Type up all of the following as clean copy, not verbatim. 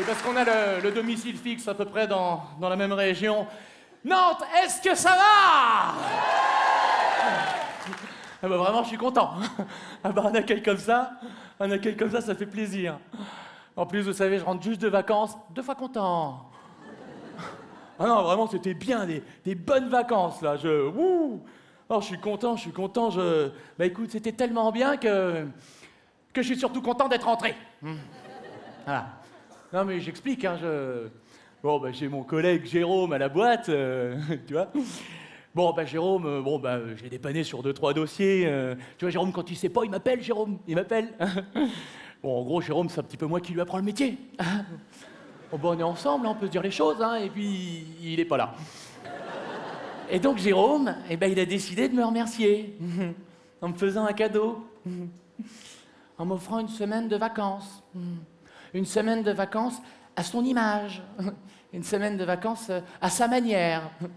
Et parce qu'on a le domicile fixe à peu près dans la même région. Nantes, est-ce que ça va? Ah bah vraiment, je suis content. Ah bah un accueil comme ça, ça fait plaisir. En plus, vous savez, je rentre juste de vacances, 2 fois content. Ah non, vraiment, c'était bien, des bonnes vacances, là. Wouh! Oh, je suis content. Bah écoute, c'était tellement bien que je suis surtout content d'être rentré. Voilà. Non, mais j'explique, hein, Bon, bah, j'ai mon collègue Jérôme à la boîte, tu vois. Bon, bah, Jérôme, je l'ai dépanné sur 2-3 dossiers. Tu vois, Jérôme, quand il sait pas, il m'appelle, Jérôme, il m'appelle. Bon, en gros, Jérôme, c'est un petit peu moi qui lui apprends le métier. Bon, bah, on est ensemble, hein, on peut se dire les choses, hein, et puis, il est pas là. Et donc, Jérôme, eh ben, il a décidé de me remercier, en me faisant un cadeau, en m'offrant une semaine de vacances. Une semaine de vacances à son image, une semaine de vacances à sa manière, une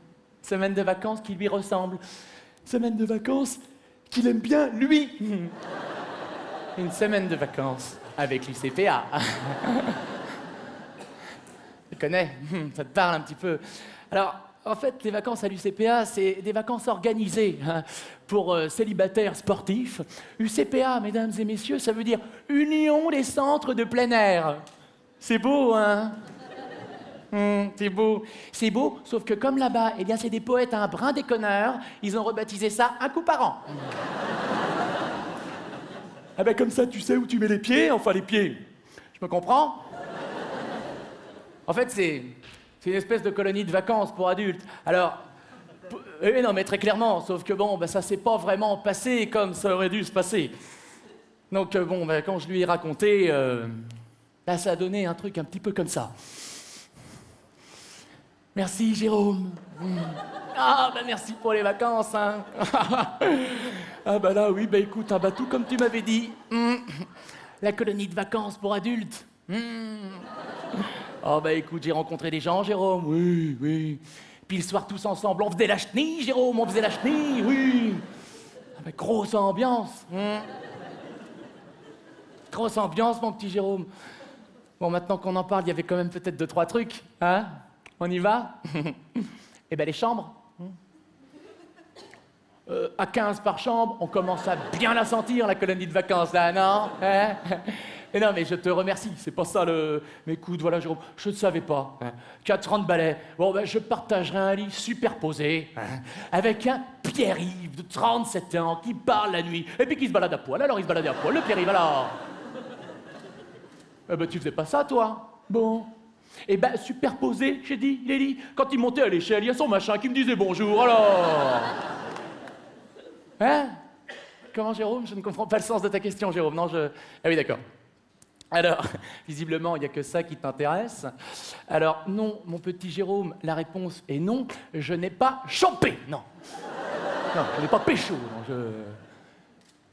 semaine de vacances qui lui ressemble, une semaine de vacances qu'il aime bien, lui. Une semaine de vacances avec l'UCPA. Tu connais, ça te parle un petit peu. Alors, en fait, les vacances à l'UCPA, c'est des vacances organisées hein, pour célibataires sportifs. UCPA, mesdames et messieurs, ça veut dire Union des centres de plein air. C'est beau, hein? C'est beau. C'est beau, sauf que comme là-bas, eh bien, c'est des poètes un brin déconneurs, ils ont rebaptisé ça un coup par an. Ah ben comme ça, tu sais où tu mets les pieds, enfin les pieds. Je me comprends? En fait, c'est une espèce de colonie de vacances pour adultes. Alors, non, mais très clairement, sauf que bon, ça s'est pas vraiment passé comme ça aurait dû se passer. Donc quand je lui ai raconté, ça a donné un truc un petit peu comme ça. Merci, Jérôme. Ah, merci pour les vacances, hein. Ah là, oui, écoute, tout comme tu m'avais dit. La colonie de vacances pour adultes. Oh, écoute, j'ai rencontré des gens, Jérôme, oui. Puis le soir, tous ensemble, on faisait la chenille, Jérôme, on faisait la chenille, oui. Grosse ambiance. Grosse ambiance, mon petit Jérôme. Bon, maintenant qu'on en parle, il y avait quand même peut-être 2-3 trucs, hein? On y va? Eh ben, les chambres. À 15 par chambre, on commence à bien la sentir, la colonie de vacances, là, non? Hein? Et non, mais je te remercie, c'est pas ça le... Mais écoute, voilà, Jérôme, je ne savais pas qu'à 30 balais, je partagerai un lit superposé avec un Pierre-Yves de 37 ans qui parle la nuit et puis qui se balade à poil. Alors, il se baladait à poil, le Pierre-Yves, alors... tu faisais pas ça, toi? Bon... superposé, j'ai dit, les lits. Quand il montait à l'échelle, il y a son machin qui me disait bonjour, alors... Hein? Comment, Jérôme? Je ne comprends pas le sens de ta question, Jérôme. Non, Ah oui, d'accord. Alors, visiblement, il n'y a que ça qui t'intéresse. Alors, non, mon petit Jérôme, la réponse est non. Je n'ai pas chopé, non. Non, je n'ai pas pécho, non,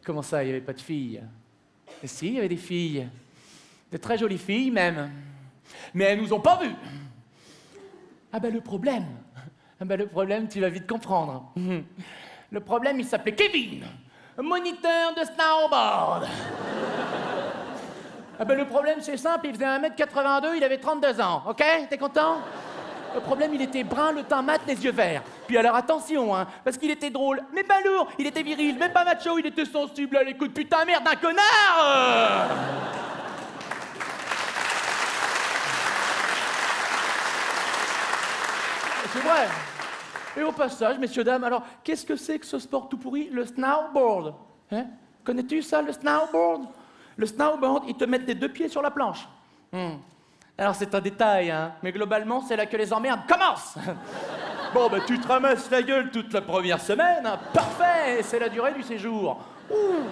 Comment ça, il n'y avait pas de filles? Et si, il y avait des filles. De très jolies filles, même. Mais elles nous ont pas vus. Le problème, tu vas vite comprendre. Le problème, il s'appelait Kevin, moniteur de snowboard. Le problème, c'est simple, il faisait 1m82, il avait 32 ans, ok? T'es content? Le problème, il était brun, le teint mat, les yeux verts. Puis alors attention, hein, parce qu'il était drôle, mais pas lourd, il était viril, mais pas macho, il était sensible à l'écoute. Putain, merde, un connard! C'est vrai. Et au passage, messieurs, dames, alors, qu'est-ce que c'est que ce sport tout pourri, le snowboard? Hein? Connais-tu ça, le snowboard? Le snowboard, ils te mettent les 2 pieds sur la planche. Alors, c'est un détail, hein, mais globalement, c'est là que les emmerdes commencent. Bon, tu te ramasses la gueule toute la première semaine, hein, parfait, c'est la durée du séjour. Ouh.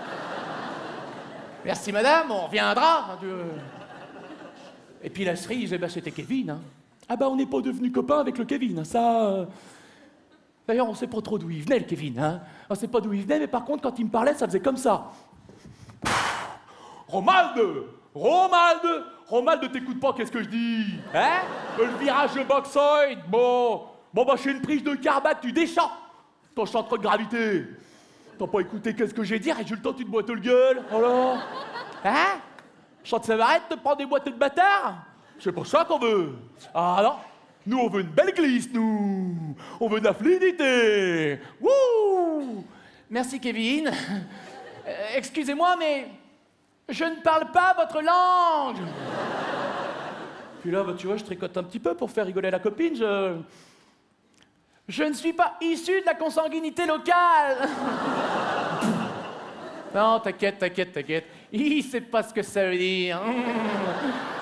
Merci, madame, on reviendra. Et puis la cerise, c'était Kevin, hein. On n'est pas devenus copains avec le Kevin, ça... D'ailleurs, on sait pas trop d'où il venait, le Kevin, hein. On sait pas d'où il venait, mais par contre, quand il me parlait, ça faisait comme ça. Romuald, t'écoutes pas, qu'est-ce que je dis? Hein? Le virage de boxoid, je fais une prise de carbate, tu déchantes. Ton centre de gravité. T'as pas écouté qu'est-ce que j'ai dit? Résultat, tu te boites le gueule, voilà. Hein? Chante ça m'arrête de prendre des boîtes de bâtard? C'est pour ça qu'on veut. Ah non, nous on veut une belle glisse, nous. On veut de la fluidité. Wouh! Merci Kevin. Excusez-moi, mais je ne parle pas votre langue. Puis là, bah, tu vois, je tricote un petit peu pour faire rigoler la copine. Je ne suis pas issu de la consanguinité locale. Non, t'inquiète. Il sait pas ce que ça veut dire.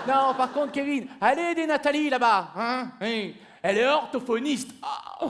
Non, par contre, Kevin, allez aider Nathalie là-bas. Hein? Elle est orthophoniste. Ah.